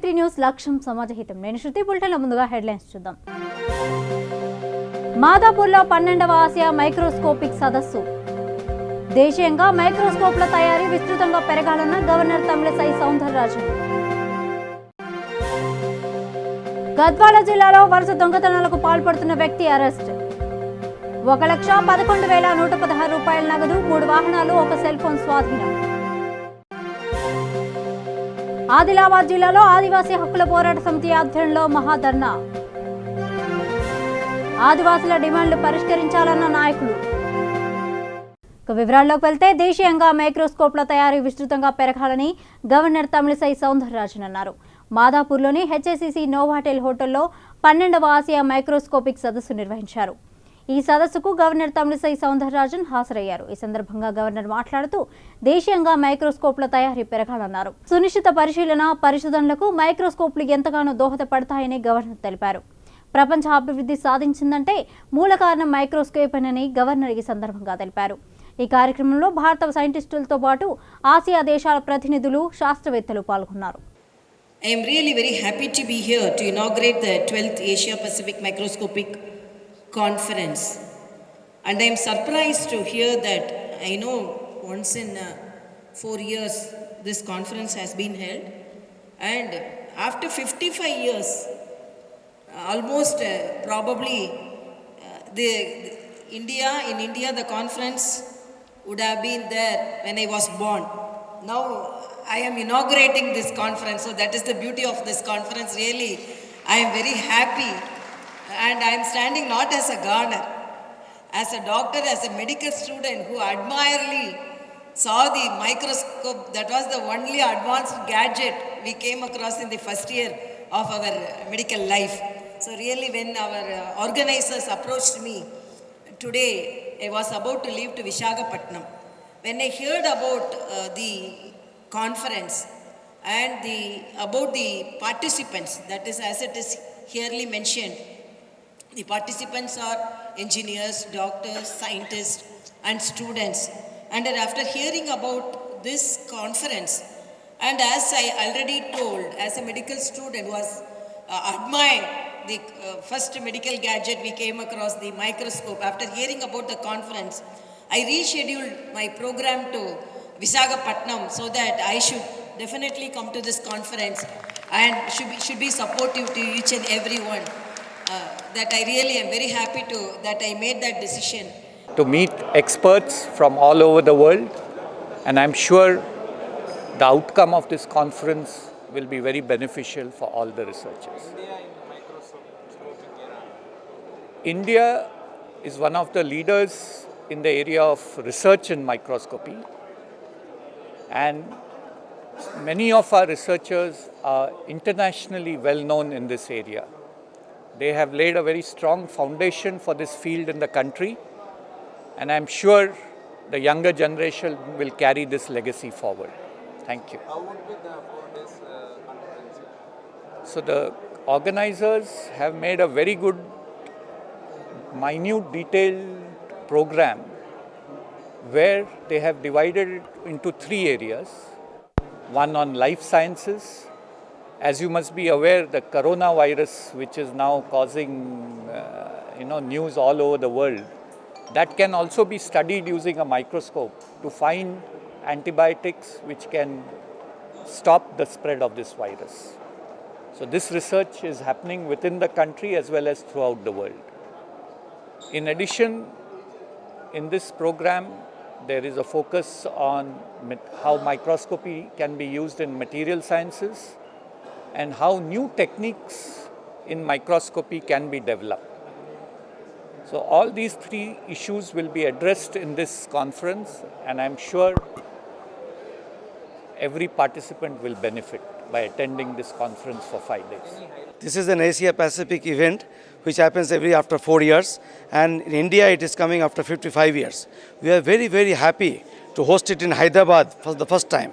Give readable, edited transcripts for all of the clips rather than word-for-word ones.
IIT news లక్ష్యం సమాజహితం. నేను శృతి. బులెటిన్లో ముందుగా హెడ్లైన్స్ చూద్దాం. మాదాపూర్లో 12వ ఆసియా మైక్రోస్కోపిక్ సదస్సు. దేశీయంగా మైక్రోస్కోప్ల తయారీ విస్తృతంగా పెరగాలన్న గవర్నర్ తమిళిసై సౌందరరాజన్. గద్వాల జిల్లాలో వరుస దొంగతనాలకు పాల్పడుతున్న వ్యక్తి అరెస్ట్. 1,11,116 రూపాయల నగదు, 3 వాహనాలు, 1 సెల్ ఫోన్ స్వాధీనం. ఆదిలాబాద్ జిల్లాలో ఆదివాసీ హక్కుల పోరాట సమితి ఆధ్వర్యంలో మహాధర్నా. ఆదివాసుల డిమాండ్లు పరిష్కరించాలన్న నాయకులు. వివరాల్లోకి వెళ్తే, దేశీయంగా మైక్రోస్కోప్ల తయారీ విస్తృతంగా పెరగాలని గవర్నర్ తమిళిసై సౌందరరాజన్ అన్నారు. మాదాపూర్లోని హెచ్ఎస్సిసి నోవాటెల్ హోటల్లో 12వ ఆసియా మైక్రోస్కోపిక్ సదస్సు నిర్వహించారు. ఈ సదస్సుకు గవర్నర్ తమిళిసై సౌందరరాజన్ హాజరయ్యారు. ఈ సందర్భంగా గవర్నర్ మాట్లాడుతూ, దేశీయంగా మైక్రోస్కోప్ల తయారీ పెరగాలన్నారు. సునిశ్చిత పరిశీలన, పరిశోధనలకు మైక్రోస్కోప్లు ఎంతగానో దోహదపడతాయని గవర్నర్ తెలిపారు. ప్రపంచ అభివృద్ధి సాధించిందంటే మూల కారణం మైక్రోస్కోప్ అని గవర్నర్ ఈ సందర్భంగా తెలిపారు. ఈ కార్యక్రమంలో భారత సైంటిస్టులతో పాటు ఆసియా దేశాల ప్రతినిధులు, శాస్త్రవేత్తలు పాల్గొన్నారు. I am really very happy to be here to inaugurate the 12th Asia Pacific Microscopic Conference. And I am surprised to hear that I know once in 4 years this conference has been held. And after 55 years, almost probably in India the conference would have been there when I was born. Now I am inaugurating this conference, so that is the beauty of this conference. Really, I am very happy, and I am standing not as a gardener, as a doctor, as a medical student who admirably saw the microscope. That was the only advanced gadget we came across in the first year of our medical life. So really, when our organizers approached me today, I was about to leave to Visakhapatnam. When I heard about the conference and about the participants, that is, as it is herely mentioned, the participants are engineers, doctors, scientists and students. And after hearing about this conference, and as I already told, as a medical student was admired the first medical gadget we came across, the microscope. After hearing about the conference, I rescheduled my program to Visakhapatnam so that I should definitely come to this conference and should be supportive to each and everyone. That I really am very happy that I made that decision. To meet experts from all over the world, and I'm sure the outcome of this conference will be very beneficial for all the researchers. India is one of the leaders in the area of research in microscopy, and many of our researchers are internationally well known in this area. They have laid a very strong foundation for this field in the country, and I'm sure the younger generation will carry this legacy forward. Thank you. How would be the 4 days conference? So the organizers have made a very good, minute, detailed program where they have divided it into 3 areas. One on life sciences. As you must be aware, the coronavirus, which is now causing news all over the world, that can also be studied using a microscope to find antibiotics which can stop the spread of this virus. So this research is happening within the country as well as throughout the world. In addition, in this program, there is a focus on how microscopy can be used in material sciences and how new techniques in microscopy can be developed. So all these 3 issues will be addressed in this conference, and I'm sure every participant will benefit by attending this conference for 5 days. This is an Asia Pacific event which happens after 4 years, and in India it is coming after 55 years. We are very, very happy to host it in Hyderabad for the first time,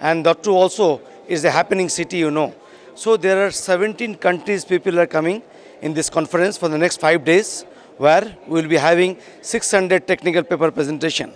and that too also is a happening city, So there are 17 countries people are coming in this conference for the next 5 days, where we will be having 600 technical paper presentation.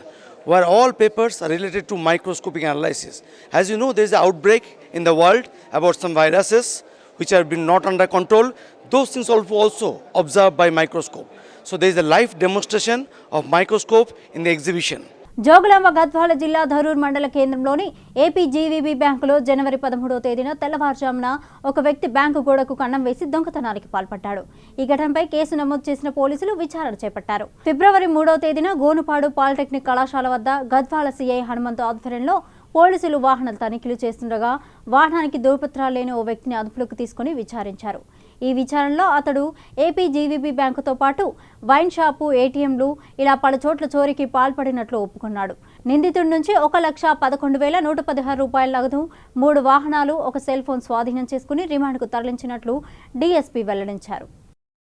where all papers are related to microscopic analysis. As you know, there is an outbreak in the world about some viruses which have been not under control. Those things also observed by microscope. So there is a live demonstration of microscope in the exhibition. Jogulamba Gadwal జిల్లా ధరూర్ మండల కేంద్రంలోని APGVB బ్యాంకులో జనవరి 13వ తేదీన తెల్లవారుజామున ఒక వ్యక్తి bank గోడకు కన్నం వేసి దొంగతనానికి పాల్పడ్డాడు. ఈ ఘటనపై కేసు నమోదు చేసిన పోలీసులు విచారణ చేపట్టారు. ఫిబ్రవరి 3వ తేదీన గోనుపాడు పాలిటెక్నిక్ కళాశాల వద్ద గద్వాల సీఐ హనుమంతు ఆధ్వర్యంలో పోలీసులు వాహనాలు తనిఖీలు చేస్తుండగా వాహనానికి ధృవపత్రాలు లేని ఓ వ్యక్తిని అదుపులోకి తీసుకుని విచారించారు. ఈ విచారణలో అతడు ఏపీజీవీబీ బ్యాంకుతో పాటు వైన్ షాపు, ఏటీఎంలు ఇలా పలు చోట్ల చోరీకి పాల్పడినట్లు ఒప్పుకున్నాడు. నిందితుడి నుంచి 1,11,116 రూపాయల నగదు, 3 వాహనాలు, ఒక సెల్ ఫోన్ స్వాధీనం చేసుకుని రిమాండ్కు తరలించినట్లు డీఎస్పీ వెల్లడించారు.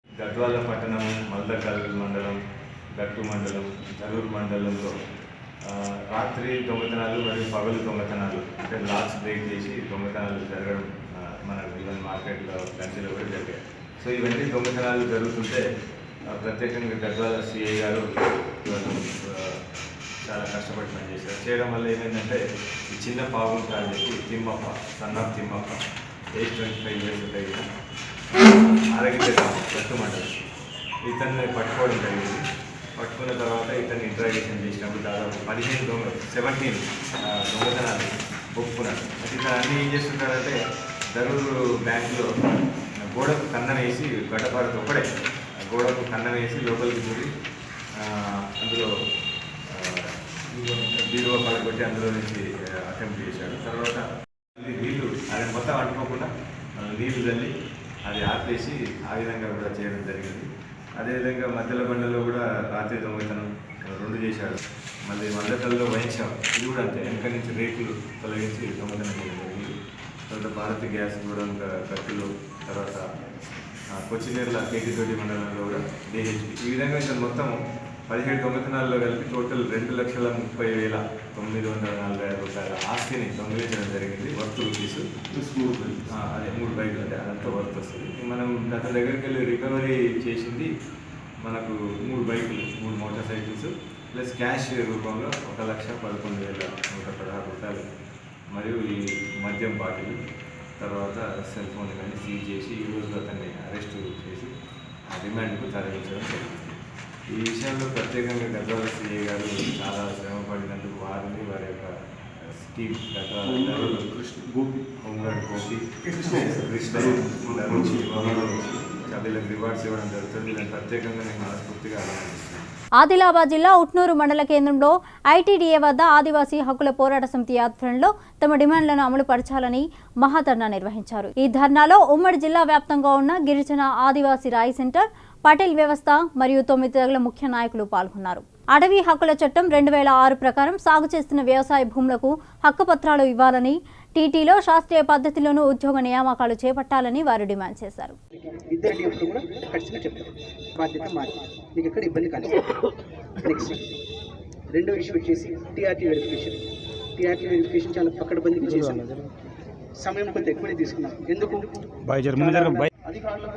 గద్వాల పట్టణం, మల్దకల్ మండలం, గట్టు మండలం, ధరూర్ మండలంలో రాత్రి దొంగతనాలు మరియు పగలు దొంగతనాలు అంటే లాక్స్ బ్రేక్ చేసి దొంగతనాలు జరగడం మన ఈవెన్ మార్కెట్లో గంటలో కూడా జరిగాయి. సో ఇవన్నీ దొంగతనాలు జరుగుతుంటే ప్రత్యేకంగా గద్వాల సిఐ గారు చాలా కష్టపడి పనిచేశారు. చేయడం వల్ల ఏమైందంటే ఈ చిన్న పావుంట అని చెప్పి Thimmappa, son of Thimmappa, age 25 years తగిన ఆరోగ్య గట్టు మండలం ఇతన్ని పట్టుకోవడం జరిగింది. పట్టుకున్న తర్వాత ఇతన్ని ఇంట్రాగేషన్ చేసినప్పుడు దాదాపు 17 దొంగతనాలు ఒప్పుకున్నాడు. ఇతను అన్నీ ఏం చేస్తుంటారంటే ధరూరు బ్యాంకులో గోడకు కన్నం వేసి గడ్డపారతో ఒకడే గోడకు కన్నం వేసి లోపలికి దూరి అందులో బీరువా పడగొట్టి అందులో నుంచి అటెంప్ట్ చేశాడు. తర్వాత నీళ్లు అది మొత్తం అంటుకోకుండా నీళ్లు తల్లి అది ఆపేసి ఆ విధంగా కూడా చేయడం జరిగింది. అదేవిధంగా మధ్యల బండలో కూడా రాత్రి దొంగతనం 2 చేశాడు. మళ్ళీ మల్లకల్లో వైన్ షాప్, ఇది కూడా అంతే, వెనక నుంచి రేకులు తొలగించి దొంగతనం చేయడం జరిగింది. తర్వాత భారత్ గ్యాస్ కూడా కత్తులు, తర్వాత కొచ్చినేర్ల కేటీతోటి మండలంలో కూడా డిహెచ్పి. ఈ విధంగా ఇక్కడ మొత్తం 17 దొంగతనాల్లో కలిపి టోటల్ 2,30,945 రూపాయల ఆస్తిని దొంగిలించడం జరిగింది. వర్త్ రూపీస్ అదే 3 బైకులు అంటే అదంతా వర్త్ వస్తుంది. మనం గత దగ్గరికి వెళ్ళి రికవరీ చేసింది మనకు 3 బైకులు, 3 మోటార్ సైకిల్స్ ప్లస్ క్యాష్ రూపంలో 1,11,116 రూపాయలు మరియు ఈ మద్యం బాటిల్, తర్వాత సెల్ ఫోన్ కానీ సీజ్ చేసి ఈరోజు అతన్ని అరెస్టు చేసి రిమాండ్కు తరలించడం జరిగింది. ఈ విషయంలో ప్రత్యేకంగా గద్వాల సిఐ గారు చాలా శ్రమపడినందుకు వారిని, వారి యొక్క టీం గద్వాల హోంగార్డ్ గోపి, కృష్ణ నుంచి సభ్యులకు రివార్డ్స్ ఇవ్వడం జరుగుతుంది. నేను ప్రత్యేకంగా నేను మనస్ఫూర్తిగా అభినందిస్తున్నాను. ఆదిలాబాద్ జిల్లా ఉట్నూరు మండల కేంద్రంలో ఐటీడీఏ వద్ద ఆదివాసీ హక్కుల పోరాట సమితి ఆధ్వర్యంలో తమ డిమాండ్లను అమలు పరచాలని మహాధర్నా నిర్వహించారు. ఈ ధర్నాలో ఉమ్మడి జిల్లా వ్యాప్తంగా ఉన్న గిరిజన, ఆదివాసీ రాయి సెంటర్, పటేల్ వ్యవస్థ మరియు 9 తెగల ముఖ్య నాయకులు పాల్గొన్నారు. అటవీ హక్కుల చట్టం 2006 ప్రకారం సాగు చేస్తున్న వ్యవసాయ భూములకు హక్కుపత్రాలు ఇవ్వాలని, టీటీలో శాస్త్రీయ పద్ధతిలోనూ ఉద్యోగ నియామకాలు చేపట్టాలని వారు డిమాండ్ చేశారు. రెండో ఇష్యూ వచ్చేసి టీఆర్టీ వెరిఫికేషన్ చాలా పకడ్బందీగా చేశాం. సమయం కొంత ఎక్కువనే తీసుకున్నాం. ఎందుకు అధికారులకు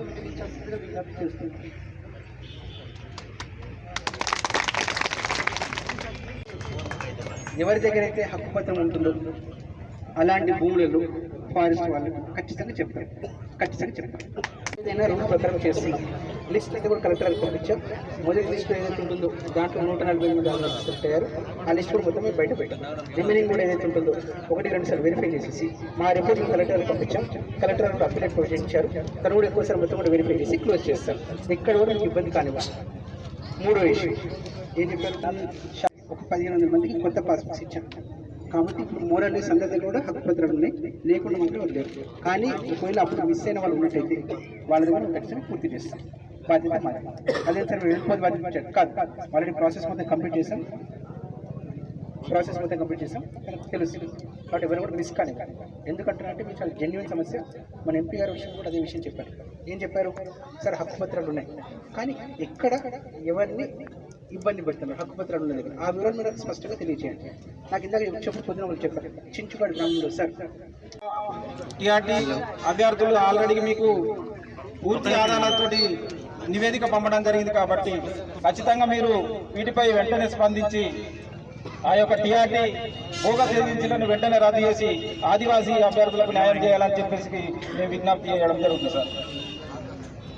ఎవరి దగ్గర అయితే హక్కుపత్రం ఉంటుందో అలాంటి భూములలో ఫారెస్ట్ వాళ్ళు ఖచ్చితంగా చెప్పారు. ఏదైనా రూల్ ప్రకారం చేస్తున్నాం. లిస్ట్ అయితే కూడా కలెక్టర్కి పంపించాం. మొదటి లిస్టు ఏదైతే ఉంటుందో దాంట్లో 148 సెలెక్ట్ అయ్యారు. ఆ లిస్ట్ కూడా మొత్తం బయట పెట్టాం. రిమైనింగ్ కూడా ఏదైతే ఉంటుందో 1-2 సార్లు వెరిఫై చేసేసి మా రిపోర్ట్ కలెక్టర్కి పంపించాం. కలెక్టర్ కూడా అప్డేట్ ప్రొజెక్ట్ ఇచ్చారు. తను కూడా ఎక్కువసారి మొత్తం కూడా వెరిఫై చేసి క్లోజ్ చేస్తారు. ఇక్కడ కూడా మీకు ఇబ్బంది కానివ్వాలి. మూడో ఇష్యూ ఏం చెప్పారు, ఒక 1,500 మందికి కొత్త పాస్బుక్స్ ఇచ్చాం. కాబట్టి ఇప్పుడు మోరల్లీ సందర్భంగా కూడా హక్కుపత్రాలు ఉన్నాయి, లేకుండా మాత్రం వదిలేరు. కానీ ఒకవేళ అప్పుడు మిస్ అయిన వాళ్ళు ఉన్నట్టయితే వాళ్ళ దగ్గర ఖచ్చితంగా పూర్తి చేస్తాం. బాధ్యత మాది. అదే సార్ వెళ్ళిపోతే బాధ్యత కాదు. ఆల్రెడీ ప్రాసెస్ మొత్తం కంప్లీట్ చేసాం. తెలుసు. కాబట్టి ఎవరు కూడా మిస్ కానీ ఎందుకంటారంటే మీకు చాలా జెన్యున్ సమస్య. మన ఎంపీ గారు విషయం కూడా అదే విషయం చెప్పారు. ఏం చెప్పారు సార్, హక్కుపత్రాలు ఉన్నాయి కానీ ఎక్కడ ఎవరిని ఇబ్బంది పెడుతున్నారు, హక్కుపత్రాలు ఉన్నది. ఆ వివరణ మీద స్పష్టంగా తెలియజేయండి. నాకు ఇందాక చెప్పిన పొద్దున వాళ్ళు చెప్పారు చించుపాడు గ్రామంలో సార్ టీఆర్టీ అభ్యర్థులు ఆల్రెడీ మీకు పూర్తి ఆధారాలతో నివేదిక పంపడం జరిగింది. కాబట్టి ఖచ్చితంగా మీరు వీటిపై వెంటనే స్పందించి ఆ యొక్క టీఆర్టీ బోగస్ ఏజెన్సీలను వెంటనే రద్దు చేసి ఆదివాసీ అభ్యర్థులకు న్యాయం చేయాలని చెప్పేసి మేము విజ్ఞప్తి చేయడం జరుగుతుంది సార్.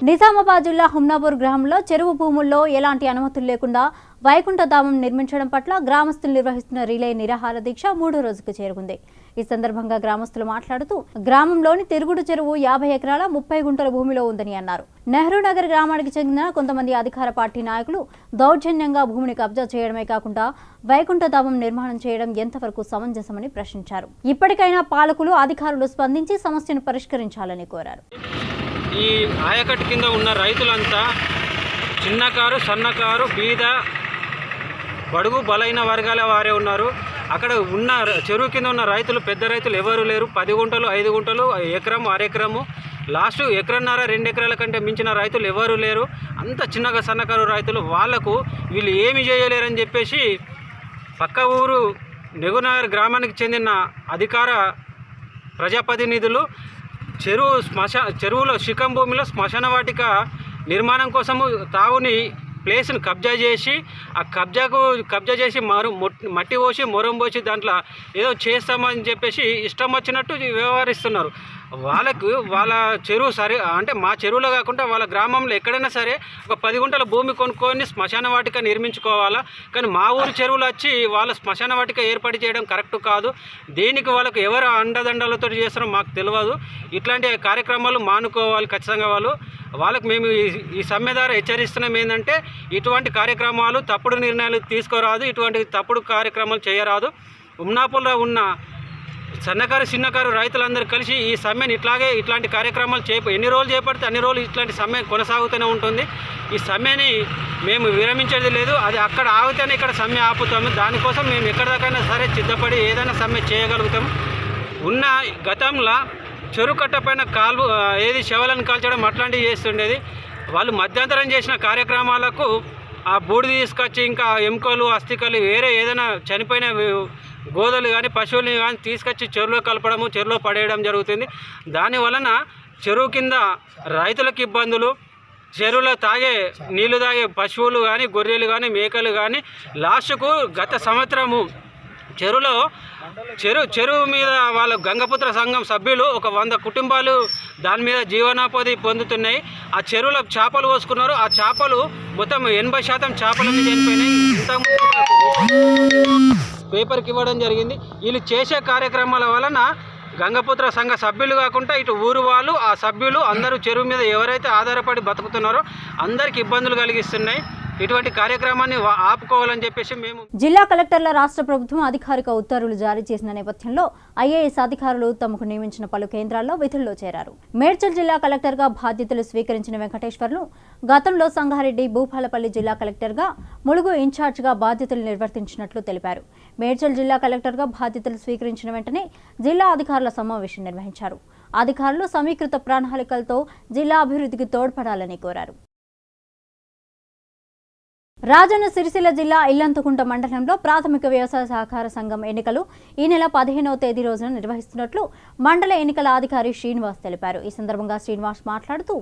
నిజామాబాద్ జిల్లా హుమ్నాపూర్ గ్రామంలో చెరువు భూముల్లో ఎలాంటి అనుమతులు లేకుండా వైకుంఠధామం నిర్మించడం పట్ల గ్రామస్తులు నిర్వహిస్తున్న రిలే నిరాహార దీక్ష 3వ రోజుకు చేరుకుంది. ఈ సందర్భంగా గ్రామస్తులు మాట్లాడుతూ గ్రామంలోని తిరుగుడు చెరువు 50 ఎకరాల 30 గుంటల భూమిలో ఉందని అన్నారు. నెహ్రూ నగర్ గ్రామానికి చెందిన కొంతమంది అధికార పార్టీ నాయకులు దౌర్జన్యంగా భూమిని కబ్జా చేయడమే కాకుండా వైకుంఠధామం నిర్మాణం చేయడం ఎంతవరకు సమంజసమని ప్రశ్నించారు. ఇప్పటికైనా పాలకులు అధికారులు స్పందించి సమస్యను పరిష్కరించాలని కోరారు. ఈ ఆయకట్టు కింద ఉన్న రైతులంతా చిన్నకారు, సన్నకారు, బీద, బడుగు బలైన వర్గాల వారే ఉన్నారు. అక్కడ ఉన్న చెరువు కింద ఉన్న రైతులు, పెద్ద రైతులు ఎవరు లేరు. 10 గుంటలు, 5 గుంటలు, ఎకరం, అరెకరము, లాస్ట్ ఎకరన్నర 2 ఎకరాల కంటే మించిన రైతులు ఎవరు లేరు. అంత చిన్నగా సన్నకారు రైతులు. వాళ్లకు వీళ్ళు ఏమి చేయలేరని చెప్పేసి పక్క ఊరు నెహ్రూనగర్ గ్రామానికి చెందిన అధికార ప్రజాప్రతినిధులు చెరువులో శిఖం భూమిలో శ్మశాన వాటిక నిర్మాణం కోసము తావుని ప్లేస్ను కబ్జా చేసి ఆ కబ్జా చేసి మట్టి పోసి మొరం పోసి దాంట్లో ఏదో చేస్తామని చెప్పేసి ఇష్టం వచ్చినట్టు వ్యవహరిస్తున్నారు. వాళ్ళ చెరువు సరే అంటే మా చెరువులో కాకుండా వాళ్ళ గ్రామంలో ఎక్కడైనా సరే ఒక 10 గుంటల భూమి కొనుక్కొని శ్మశాన వాటిక నిర్మించుకోవాలా. కానీ మా ఊరు చెరువులు వచ్చి వాళ్ళ శ్మశాన వాటిక ఏర్పాటు చేయడం కరెక్ట్ కాదు. దీనికి వాళ్ళకు ఎవరు అండదండలతో చేస్తారో మాకు తెలియదు. ఇట్లాంటి కార్యక్రమాలు మానుకోవాలి ఖచ్చితంగా. వాళ్ళకు మేము ఈ సమ్మె ద్వారా హెచ్చరిస్తున్నాం ఏంటంటే ఇటువంటి కార్యక్రమాలు, తప్పుడు నిర్ణయాలు తీసుకోరాదు, ఇటువంటి తప్పుడు కార్యక్రమాలు చేయరాదు. ఉమ్నాపూర్లో ఉన్న సన్నకారు, చిన్నకారు రైతులందరూ కలిసి ఈ సమ్మెను ఇట్లాంటి కార్యక్రమాలు ఎన్ని రోజులు చేపడితే అన్ని రోజులు ఇట్లాంటి సమ్మె కొనసాగుతూనే ఉంటుంది. ఈ సమ్మెని మేము విరమించేది లేదు. అది అక్కడ ఆగితేనే ఇక్కడ సమ్మె ఆపుతాము. దానికోసం మేము ఎక్కడిదాకైనా సరే సిద్ధపడి ఏదైనా సమ్మె చేయగలుగుతాము. ఉన్న గతంలో చెరువు కట్ట పైన శవాలను కాల్చడం అట్లాంటివి చేస్తుండేది. వాళ్ళు మధ్యంతరం చేసిన కార్యక్రమాలకు ఆ బూడిద తీసుకొచ్చి ఇంకా ఎముకలు, అస్థికలు, వేరే ఏదైనా చనిపోయిన గోదలు కానీ పశువులని కానీ తీసుకొచ్చి చెరువులో కలపడము, చెరువులో పడేయడం జరుగుతుంది. దానివలన చెరువు కింద రైతులకు ఇబ్బందులు, చెరువులో నీళ్లు తాగే పశువులు కానీ, గొర్రెలు కానీ, మేకలు కానీ లాస్ట్కు గత సంవత్సరము చెరువు మీద వాళ్ళ గంగపుత్ర సంఘం సభ్యులు ఒక 100 కుటుంబాలు దాని మీద జీవనోపాధి పొందుతున్నాయి. ఆ చెరువులో చేపలు పోసుకున్నారు. ఆ చేపలు మొత్తం 80% చేపలన్నీ చనిపోయినాయి. ఇంతకుముందు పేపర్కి ఇవ్వడం జరిగింది. వీళ్ళు చేసే కార్యక్రమాల వలన గంగపుత్ర సంఘ సభ్యులు కాకుండా ఇటు ఊరు వాళ్ళు, ఆ సభ్యులు అందరూ చెరువు మీద ఎవరైతే ఆధారపడి బతుకుతున్నారో అందరికి ఇబ్బందులు కలిగిస్తున్నాయి. ఇటువంటి కార్యక్రమాన్ని ఆపుకోవాలని చెప్పేసి మేము జిల్లా కలెక్టర్ల రాష్ట్ర ప్రభుత్వం అధికారిక ఉత్తర్వులు జారీ చేసిన నేపథ్యంలో ఐఏఎస్ అధికారులు తమకు నియమించిన పలు కేంద్రాల్లో విధుల్లో చేరారు. మేడ్చల్ జిల్లా కలెక్టర్గా బాధ్యతలు స్వీకరించిన వెంకటేశ్వర్లు గతంలో సంగారెడ్డి, భూపాలపల్లి జిల్లా కలెక్టర్గా, ములుగు ఇన్ఛార్జిగా బాధ్యతలు నిర్వర్తించినట్లు తెలిపారు. మేడ్చల్ జిల్లా కలెక్టర్గా బాధ్యతలు స్వీకరించిన వెంటనే జిల్లా అధికారుల సమావేశం నిర్వహించారు. అధికారులు సమీకృత ప్రణాళికలతో జిల్లా అభివృద్ధికి తోడ్పడాలని కోరారు. రాజన్న సిరిసిల్ల జిల్లా ఇల్లంతకుంట మండలంలో ప్రాథమిక వ్యవసాయ సహకార సంఘం ఎన్నికలు ఈ నెల 15వ తేదీ రోజున నిర్వహిస్తున్నట్లు మండల ఎన్నికల అధికారి శ్రీనివాస్ తెలిపారు. ఈ సందర్భంగా శ్రీనివాస్ మాట్లాడుతూ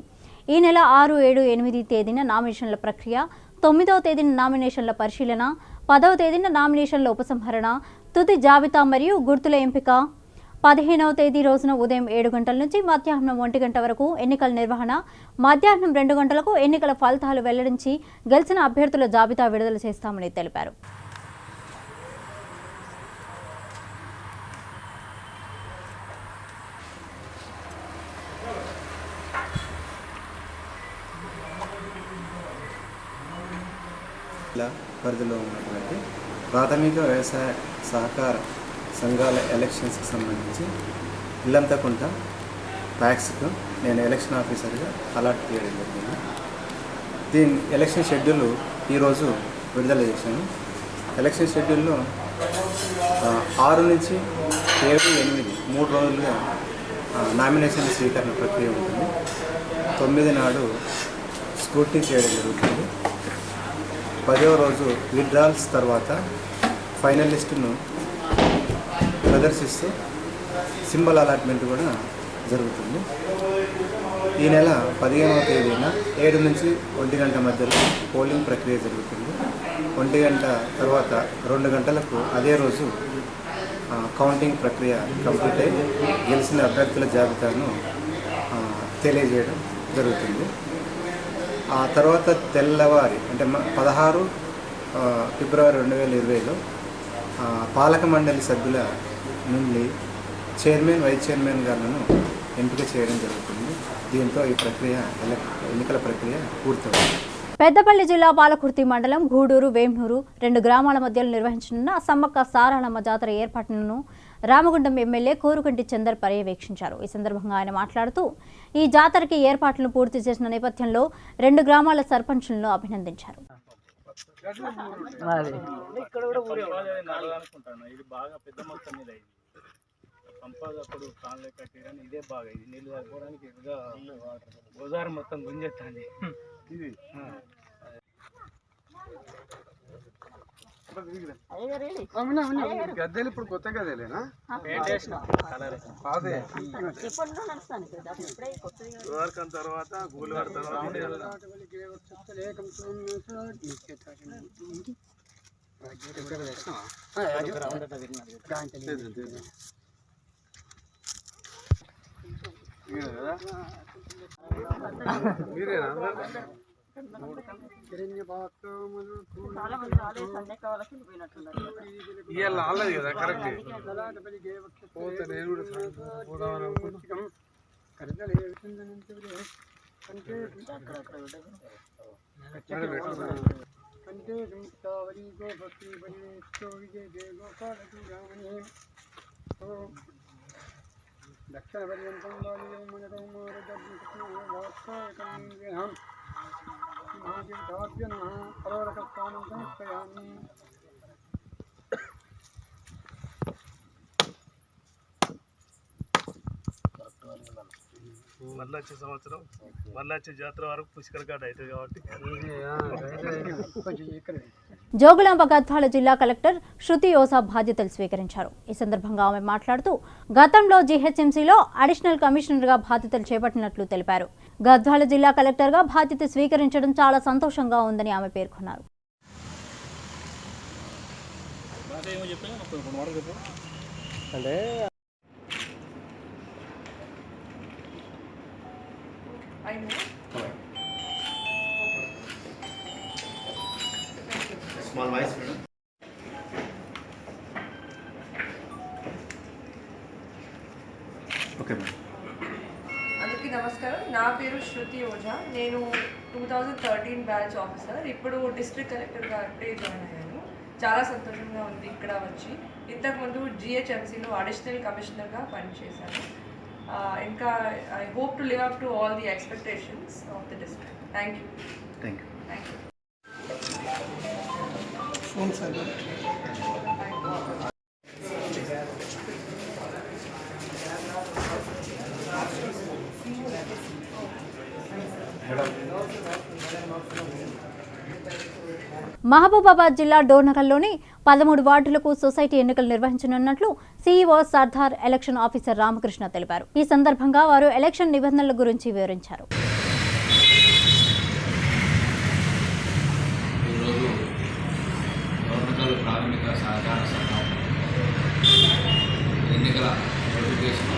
ఈ నెల 6, 7, 8 తేదీన నామినేషన్ల ప్రక్రియ, 9వ తేదీన నామినేషన్ల పరిశీలన, 10వ తేదీన నామినేషన్ల ఉపసంహరణ, తుది జాబితా మరియు గుర్తుల ఎంపిక, 15వ తేదీ రోజున ఉదయం 7 గంటల నుంచి మధ్యాహ్నం 1 గంట వరకు ఎన్నికల నిర్వహణ, మధ్యాహ్నం 2 గంటలకు ఎన్నికల ఫలితాలు వెల్లడించి గెలిచిన అభ్యర్థుల జాబితా విడుదల చేస్తామని తెలిపారు. పరిధిలో ఉన్నటువంటి ప్రాథమిక వ్యవసాయ సహకార సంఘాల ఎలక్షన్స్కి సంబంధించి ఇల్లంతకుంట ప్యాక్స్కు నేను ఎలక్షన్ ఆఫీసర్గా అలాట్ చేయడం జరిగింది. దీని ఎలక్షన్ షెడ్యూల్ ఈరోజు విడుదల చేశాను. ఎలక్షన్ షెడ్యూల్లో 6 నుంచి 7, 8 3 రోజులుగా నామినేషన్ స్వీకరణ ప్రక్రియ ఉంటుంది. 9 నాడు స్క్రూటినీ చేయడం జరుగుతుంది. 10వ రోజు విత్డ్రాల్స్ తర్వాత ఫైనల్ లిస్టును ప్రదర్శిస్తూ సింబల్ అలాట్మెంట్ కూడా జరుగుతుంది. ఈ నెల 15వ తేదీన 7 నుంచి 1 గంట మధ్యలో పోలింగ్ ప్రక్రియ జరుగుతుంది. 1 గంట తర్వాత 2 గంటలకు అదే రోజు కౌంటింగ్ ప్రక్రియ కంప్లీట్ అయి గెలిచిన అభ్యర్థుల జాబితాను తెలియజేయడం జరుగుతుంది. ఆ తర్వాత తెల్లవారి అంటే 16 ఫిబ్రవరి 2020లో పాలక మండలి సభ్యుల నుండి చైర్మన్, వైస్ చైర్మన్ గారులను ఎంపిక చేయడం జరుగుతుంది. దీంతో ఈ ప్రక్రియ ఎన్నికల ప్రక్రియ పూర్తవుతుంది. పెద్దపల్లి జిల్లా పాలకుర్తి మండలం గూడూరు, వేమ్నూరు 2 గ్రామాల మధ్యలో నిర్వహించనున్న సమ్మక్క సారాలమ్మ జాతర ఏర్పాట్లను రామగుండం ఎమ్మెల్యే కోరుకంటి చందర్ పర్యవేక్షించారు. ఈ సందర్భంగా ఆయన మాట్లాడుతూ ఈ జాతరకి ఏర్పాట్లను పూర్తి చేసిన నేపథ్యంలో 2 గ్రామాల సర్పంచులను అభినందించారు. పంపప్పుడు కాళ్ళే కట్టేయడానికి ఇదే బాగా, ఇది నీళ్ళు తాగడానికి గోదావరి మొత్తం గుంజెత్తాంది. ఇది గద్దెలు ఇప్పుడు కొత్త గదేలేనా? తర్వాత గూలువాడ తర్వాత మీరేనా? ఇవాళ రాలేదు కదా, కరెక్ట్. పోతే నేను కూడా పోదామని అనుకుంటున్నాను. దక్షిణ పర్యంతం మళ్ళీ వచ్చే సంవత్సరం మళ్ళీ వచ్చే జాతర వరకు పుష్కర కాడ అవుతుంది కాబట్టి. జోగులాంబ గద్వాల జిల్లా కలెక్టర్ శృతి ఓసా బాధ్యతలు స్వీకరించారు. ఈ సందర్భంగా ఆమె మాట్లాడుతూ గతంలో జీహెచ్ఎంసీలో అడిషనల్ కమిషనర్గా బాధ్యతలు చేపట్టినట్లు తెలిపారు. గద్వాల జిల్లా కలెక్టర్గా బాధ్యత స్వీకరించడం చాలా సంతోషంగా ఉందని ఆమె పేర్కొన్నారు. Small voice, madam. Okay, madam. అందరికీ నమస్కారం. నా పేరు శృతి ఓజా. నేను 2013 బ్యాచ్ ఆఫీసర్. ఇప్పుడు డిస్ట్రిక్ట్ కలెక్టర్గా అంటే జాయిన్ అయ్యాను. చాలా సంతోషంగా ఉంది ఇక్కడ వచ్చి. ఇంతకుముందు జిహెచ్ఎంసీలో అడిషనల్ కమిషనర్గా పనిచేశాను. ఇంకా I hope to live up to all the expectations of the district. Thank you. Thank you. Thank you. Mahabubabad జిల్లా డోర్నకల్లోని 13 వార్డులకు సొసైటీ ఎన్నికలు నిర్వహించనున్నట్లు CEO Sardar election officer Ramakrishna తెలిపారు. ఈ సందర్భంగా వారు ఎలక్షన్ నిబంధనల గురించి వివరించారు. ప్రాథమిక సహకార సంఘం ఎన్నికల నోటిఫికేషన్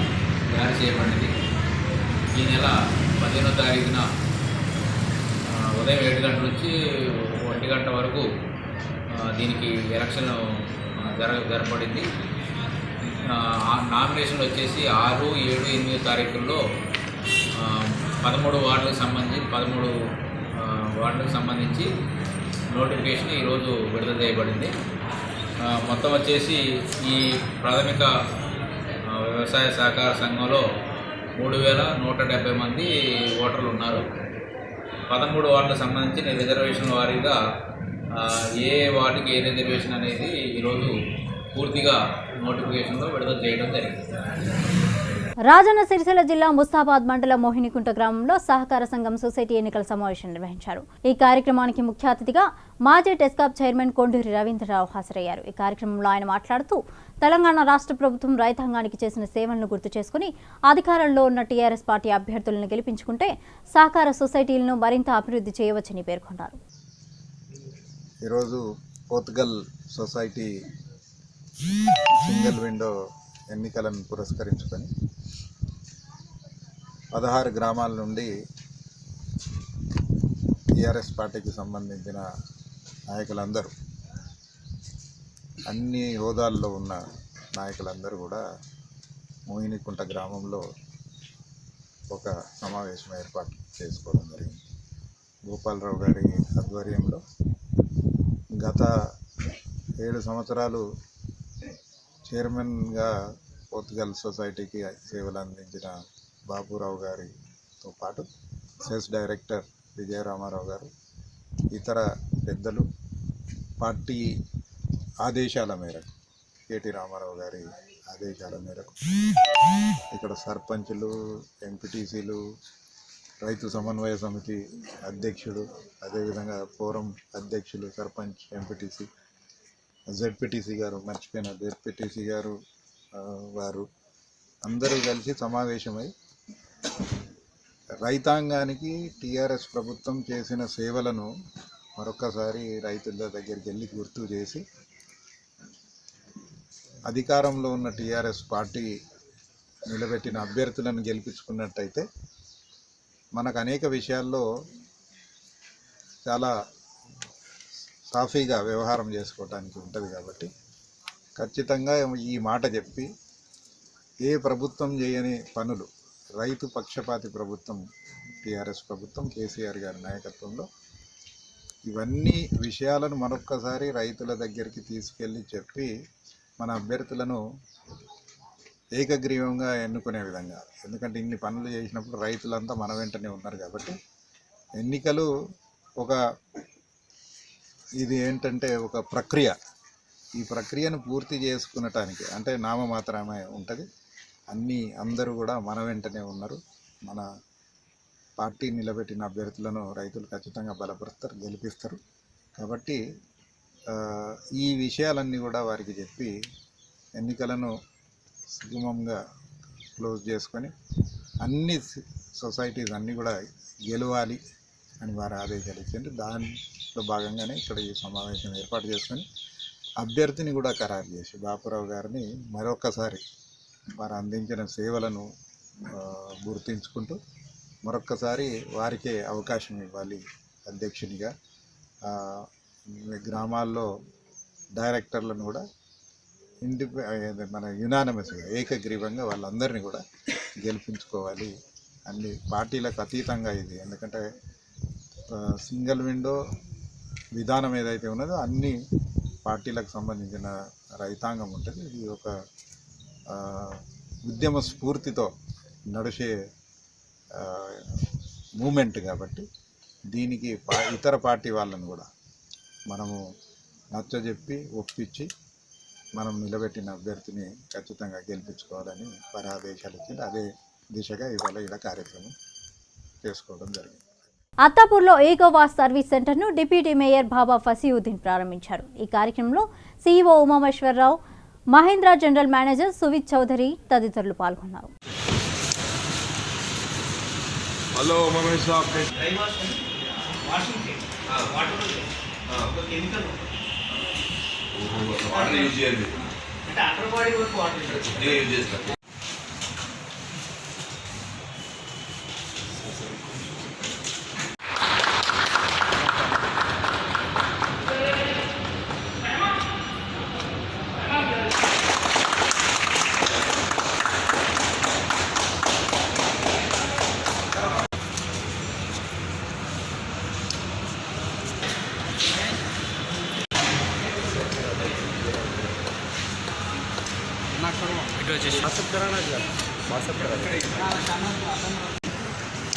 జారీ చేయబడింది. ఈ నెల 15వ తారీఖున ఉదయం 7 గంటల నుంచి 1 గంట వరకు దీనికి ఎలక్షన్ జరపబడింది. నామినేషన్లు వచ్చేసి 6, 7, 8 తారీఖుల్లో 13 వార్డులకు సంబంధించి నోటిఫికేషన్ ఈరోజు విడుదల చేయబడింది. మొత్తం వచ్చేసి ఈ ప్రాథమిక వ్యవసాయ సహకార సంఘంలో 3170 మంది ఓటర్లు ఉన్నారు. 13 వార్డులకు సంబంధించి రిజర్వేషన్ వారీగా ఏ వార్డుకి ఏ రిజర్వేషన్ అనేది ఈరోజు పూర్తిగా నోటిఫికేషన్లో విడుదల చేయడం జరిగింది. రాజన్న సిరిసిల్ల జిల్లా ముస్తాబాద్ మండల మోహినికుంట గ్రామంలో సహకార సంఘం సొసైటీ ఎన్నికల సమావేశం నిర్వహించారు. ఈ కార్యక్రమానికి ముఖ్య అతిథిగా మాజీ టెస్కాప్ చైర్మన్ కొండూరి రవీంద్రరావు హాజరయ్యారు. ఈ కార్యక్రమంలో ఆయన మాట్లాడుతూ తెలంగాణ రాష్ట్ర ప్రభుత్వం రైతాంగానికి చేసిన సేవలను గుర్తు చేసుకుని అధికారంలో ఉన్న టీఆర్ఎస్ పార్టీ అభ్యర్థులను గెలిపించుకుంటే సహకార సొసైటీలను మరింత అభివృద్ధి చేయవచ్చని పేర్కొన్నారు. ఈరోజు పోర్తుగల్ సొసైటీ సింగిల్ విండో ఎన్నికలను పురస్కరించుకొని 16 గ్రామాల నుండి టీఆర్ఎస్ పార్టీకి సంబంధించిన నాయకులందరూ, అన్ని హోదాల్లో ఉన్న నాయకులందరూ కూడా మోహినికుంట గ్రామంలో ఒక సమావేశం ఏర్పాటు చేసుకోవడం జరిగింది. గోపాలరావు గారి ఆధ్వర్యంలో గత 7 సంవత్సరాలు చైర్మన్గా పోర్తుగల్ సొసైటీకి సేవలు అందించిన బాబురావు గారితో పాటు సెస్ డైరెక్టర్ విజయరామారావు గారు, ఇతర పెద్దలు పార్టీ ఆదేశాల మేరకు, కేటీ రామారావు గారి ఆదేశాల మేరకు ఇక్కడ సర్పంచులు, ఎంపీటీసీలు, రైతు సమన్వయ సమితి అధ్యక్షుడు, అదేవిధంగా ఫోరం అధ్యక్షులు, సర్పంచ్, ఎంపీటీసీ, జెడ్పీటీసీ గారు, మర్చిపోయిన జెడ్పీటీసీ గారు వారు అందరూ కలిసి సమావేశమై రైతాంగానికి టీఆర్ఎస్ ప్రభుత్వం చేసిన సేవలను మరొకసారి రైతుల దగ్గరికి వెళ్ళి గుర్తు చేసి, అధికారంలో ఉన్న టీఆర్ఎస్ పార్టీ నిలబెట్టిన అభ్యర్థులను గెలిపించుకున్నట్టయితే మనకు అనేక విషయాల్లో చాలా సాఫీగా వ్యవహారం చేసుకోవడానికి ఉంటుంది. కాబట్టి ఖచ్చితంగా ఈ మాట చెప్పి, ఏ ప్రభుత్వం చేయని పనులు, రైతు పక్షపాతి ప్రభుత్వం టీఆర్ఎస్ ప్రభుత్వం, కేసీఆర్ గారి నాయకత్వంలో ఇవన్నీ విషయాలను మరొక్కసారి రైతుల దగ్గరికి తీసుకెళ్ళి చెప్పి మన అభ్యర్థులను ఏకగ్రీవంగా ఎన్నుకునే విధంగా, ఎందుకంటే ఇన్ని పనులు చేసినప్పుడు రైతులంతా మన వెంటనే ఉన్నారు కాబట్టి ఎన్నికలు ఇది ఏంటంటే ఒక ప్రక్రియ. ఈ ప్రక్రియను పూర్తి చేసుకునటానికి అంటే నామమాత్రమే ఉంటుంది. అందరూ కూడా మన వెంటనే ఉన్నారు. మన పార్టీ నిలబెట్టిన అభ్యర్థులను రైతులు ఖచ్చితంగా బలపరుస్తారు, గెలిపిస్తారు. కాబట్టి ఈ విషయాలన్నీ కూడా వారికి చెప్పి ఎన్నికలను సుగమంగా క్లోజ్ చేసుకొని అన్ని సొసైటీస్ అన్నీ కూడా గెలవాలి అని వారు ఆదేశాలు ఇచ్చింది. దాంట్లో భాగంగానే ఇక్కడ ఈ సమావేశం ఏర్పాటు చేసుకొని అభ్యర్థిని కూడా ఖరారు చేసి బాపురావు గారిని మరొకసారి వారు అందించిన సేవలను గుర్తించుకుంటూ మరొక్కసారి వారికే అవకాశం ఇవ్వాలి అధ్యక్షునిగా. గ్రామాల్లో డైరెక్టర్లను కూడా మన యునానిమస్గా ఏకగ్రీవంగా వాళ్ళందరినీ కూడా గెలిపించుకోవాలి. అన్ని పార్టీలకు అతీతంగా ఇది, ఎందుకంటే సింగిల్ విండో విధానం ఏదైతే ఉన్నదో అన్ని పార్టీలకు సంబంధించిన రైతాంగం ఉంటుంది. ఇది ఒక ఉద్యమ స్ఫూర్తితో నడిచే మూమెంట్ కాబట్టి దీనికి ఇతర పార్టీ వాళ్ళని కూడా మనము నచ్చజెప్పి ఒప్పించి మనం నిలబెట్టిన అభ్యర్థిని ఖచ్చితంగా గెలిపించుకోవాలని వారి ఆదేశాలు ఇచ్చింది. అదే దిశగా ఇవాళ ఇలా కార్యక్రమం చేసుకోవడం జరిగింది. అత్తాపూర్లో ఈగోవాస్ సర్వీస్ సెంటర్ను డిప్యూటీ మేయర్ బాబా ఫసీయుద్దీన్ ప్రారంభించారు. ఈ కార్యక్రమంలో CEO Umamaheswararao, Mahendra general manager Suvith Chowdary తదితరులు పాల్గొన్నారు.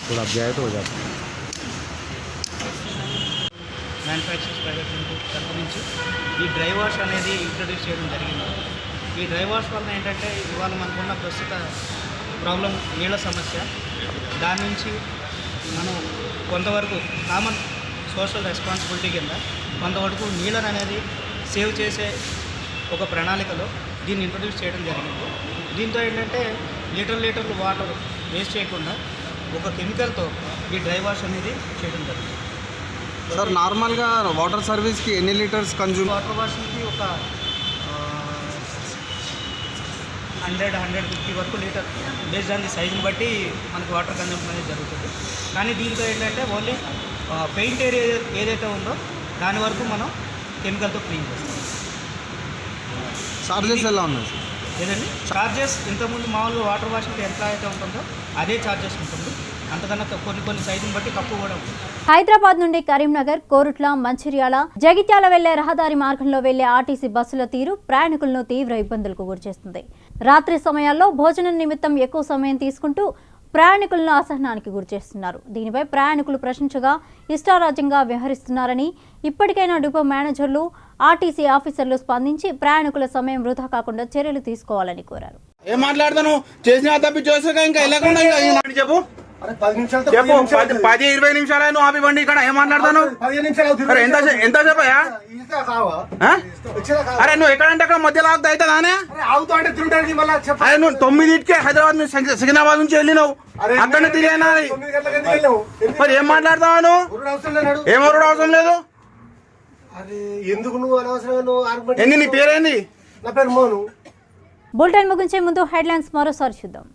थोड़ा अपडेट हो जाता है. మ్యానుఫ్యాక్చర్స్ ప్రైవేట్ లిమిటెడ్ తరఫు నుంచి ఈ డ్రై వాష్ అనేది ఇంట్రడ్యూస్ చేయడం జరిగింది. ఈ డ్రై వాష్ వల్ల ఏంటంటే ఇవాళ మనకున్న ప్రస్తుత ప్రాబ్లం నీళ్ళ సమస్య, దాని నుంచి మనం కొంతవరకు కామన్ సోషల్ రెస్పాన్సిబిలిటీ కింద కొంతవరకు నీళ్ళని అనేది సేవ్ చేసే ఒక ప్రణాళికలో దీన్ని ఇంట్రడ్యూస్ చేయడం జరిగింది. దీంతో ఏంటంటే లీటర్లు వాటర్ వేస్ట్ చేయకుండా ఒక కెమికల్తో ఈ డ్రై వాష్ అనేది చేయడం జరిగింది. సో సార్ నార్మల్గా వాటర్ సర్వీస్కి ఎన్ని లీటర్స్ కన్జ్యూమ్? వాటర్ వాషింగ్కి ఒక 100-150 వరకు లీటర్ బేస్డ్ ఆన్ ది సైజుని బట్టి మనకి వాటర్ కన్జంప్షన్ అనేది జరుగుతుంది. కానీ దీంతో ఏంటంటే ఓన్లీ పెయింట్ ఏరియా ఏదైతే ఉందో దాని వరకు మనం కెమికల్తో క్లీన్ చేస్తాం. చార్జెస్ ఎలా ఉన్నాయి సార్? లేదండి, చార్జెస్ ఇంతకుముందు మామూలుగా వాటర్ వాషింగ్కి ఎంత అయితే ఉంటుందో అదే చార్జెస్ ఉంటుంది. అంతకన్నా కొన్ని సైజుని బట్టి తక్కువ కూడా ఉంటుంది. హైదరాబాద్ నుండి కరీంనగర్, కోరుట్ల, మంచిర్యాల, జగిత్యాల వెళ్లే రహదారి మార్గంలో వెళ్లే ఆర్టీసీ బస్సుల తీరు ప్రయాణికులను తీవ్ర ఇబ్బందులకు గురిచేస్తుంది. రాత్రి సమయాల్లో భోజనం నిమిత్తం ఎక్కువ సమయం తీసుకుంటూ ప్రయాణికులను అసహనానికి గురిచేస్తున్నారు. దీనిపై ప్రయాణికులు ప్రశ్నించగా ఇష్టారాజ్యంగా వ్యవహరిస్తున్నారని, ఇప్పటికైనా డిపో మేనేజర్లు, ఆర్టీసీ ఆఫీసర్లు స్పందించి ప్రయాణికుల సమయం వృధా కాకుండా చర్యలు తీసుకోవాలని కోరారు. ఏం మాట్లాడతాను చేసిన తప్పి చూసాక ఇంకా వెళ్ళకుండా చెప్పు 10-20 నిమిషాలు నువ్వు ఆపి బండి ఇక్కడ ఏం మాట్లాడతాను? ఎంతసేపు అయ్యా? అరే నువ్వు ఎక్కడంటే అక్కడ మధ్యలో ఆగుతా అవుతుందానే? అరే నువ్వు 9కే హైదరాబాద్ నుంచి సికింద్రాబాద్ నుంచి వెళ్ళినావు, అక్కడనే తిరిగినా మరి ఏం మాట్లాడతావా నువ్వు? ఏం అవసరం లేదు. ఎందుకు నువ్వు అనవసరంగా ఏంది నీ పేరేంది? నా పేరు మోను. బులెటిన్ ముగించే ముందు హెడ్లైన్స్ మరోసారి చూద్దాం.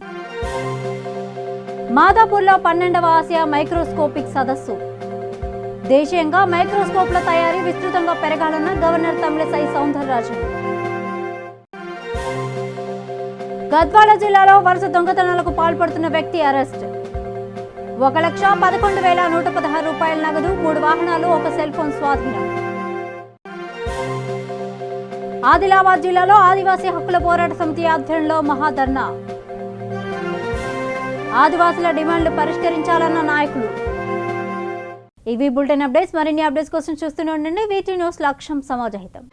మాదాపూర్లో 12వ ఆసియా మైక్రోస్కోపిక్ సదస్సు. దేశీయంగా మైక్రోస్కోప్ల తయారీ విస్తృతంగా పెరగాలన్న గవర్నర్ తమిళసై సౌందరరాజన్. గద్వాల జిల్లాలో వరుస దొంగతనాలకు పాల్పడుతున్న వ్యక్తి అరెస్ట్. 1,11,116 రూపాయల నగదు, 3 వాహనాలు, 1 సెల్ ఫోన్ స్వాధీనం. ఆదిలాబాద్ జిల్లాలో ఆదివాసీ హక్కుల పోరాట సమితి ఆధ్వర్యంలో మహాధర్నా. ఆదివాసుల డిమాండ్లు పరిష్కరించాలన్న నాయకులు. ఇవి బులెటిన్ అప్డేట్స్. మరిన్ని అప్డేట్స్ కోసం చూస్తూనే ఉండండి వీటీ న్యూస్. లక్ష్యం సమాజహితం.